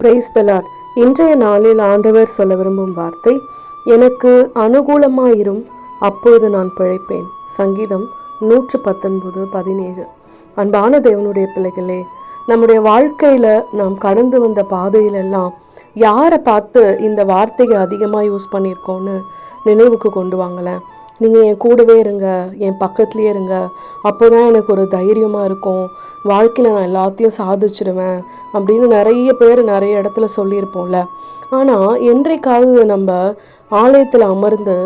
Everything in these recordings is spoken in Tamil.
Praise the Lord. இன்றைய நாளில் ஆண்டவர் சொல்ல விரும்பும் வார்த்தை, எனக்கு அனுகூலமாயிரும், அப்பொழுது நான் பிழைப்பேன். சங்கீதம் 119:17. அன்பான தேவனுடைய பிள்ளைகளே, நம்முடைய வாழ்க்கையில் நாம் கடந்து வந்த பாதையிலெல்லாம் யாரை பார்த்து இந்த வார்த்தையை அதிகமாக யூஸ் பண்ணியிருக்கோன்னு நினைவுக்கு கொண்டு வாங்களேன். நீங்கள் என் கூடவே இருங்க, என் பக்கத்துலேயே இருங்க, அப்போ தான் எனக்கு ஒரு தைரியமாக இருக்கும், வாழ்க்கையில் நான் எல்லாத்தையும் சாதிச்சிடுவேன் அப்படின்னு நிறைய பேர் நிறைய இடத்துல சொல்லியிருப்போம்ல. ஆனால் என்றைக்காவது நம்ம ஆலயத்தில் அமர்ந்து,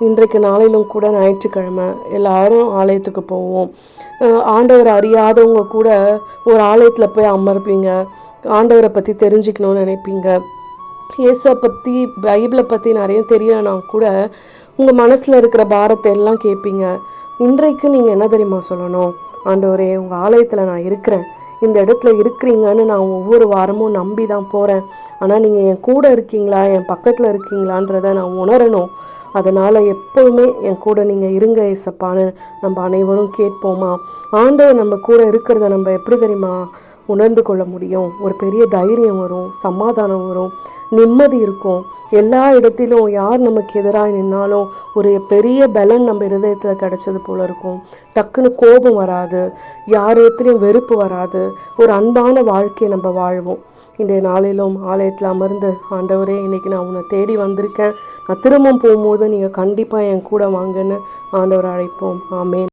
இன்றைக்கு நாளிலும் கூட ஞாயிற்றுக்கிழமை எல்லாரும் ஆலயத்துக்கு போவோம், ஆண்டவரை அறியாதவங்க கூட ஒரு ஆலயத்தில் போய் அமர்ப்பீங்க, ஆண்டவரை பற்றி தெரிஞ்சுக்கணும்னு நினைப்பீங்க, இயேசுவை பற்றி பைபிளை பற்றி நிறைய தெரியலனா கூட உங்கள் மனசில் இருக்கிற பாரத்தை எல்லாம் கேட்பீங்க. இன்றைக்கு நீங்கள் என்ன தெரியுமா சொல்லணும்? ஆண்டவரே, உங்கள் ஆலயத்தில் நான் இருக்கிறேன், இந்த இடத்துல இருக்கிறீங்கன்னு நான் ஒவ்வொரு வாரமும் நம்பி தான் போகிறேன், ஆனால் நீங்கள் என் கூட இருக்கீங்களா, என் பக்கத்தில் இருக்கீங்களான்றதை நான் உணரணும், அதனால் எப்போவுமே என் கூட நீங்கள் இருங்க ஏசப்பான்னு நம்ம அனைவரும் கேட்போமா? ஆண்டவர் நம்ம கூட இருக்கிறத நம்ம எப்படி தெரியுமா உணர்ந்து கொள்ள முடியும்? ஒரு பெரிய தைரியம் வரும், சமாதானம் வரும், நிம்மதி இருக்கும். எல்லா இடத்திலும் யார் நமக்கு எதிராக நின்னாலும் ஒரு பெரிய பலன் நம்ம இருதயத்தில் கிடைச்சது போல இருக்கும். டக்குன்னு கோபம் வராது, யார் இடத்துலையும் வெறுப்பு வராது, ஒரு அன்பான வாழ்க்கையை நம்ம வாழ்வோம். இன்றைய நாளிலும் ஆலயத்தில் அமர்ந்து, ஆண்டவரே, இன்றைக்கி நான் உன்னை தேடி வந்திருக்கேன், நான் திரும்பவும் போகும்போது நீங்கள் கண்டிப்பாக என் கூட வாங்கன்னு ஆண்டவர் அழைப்போம். ஆமேன்.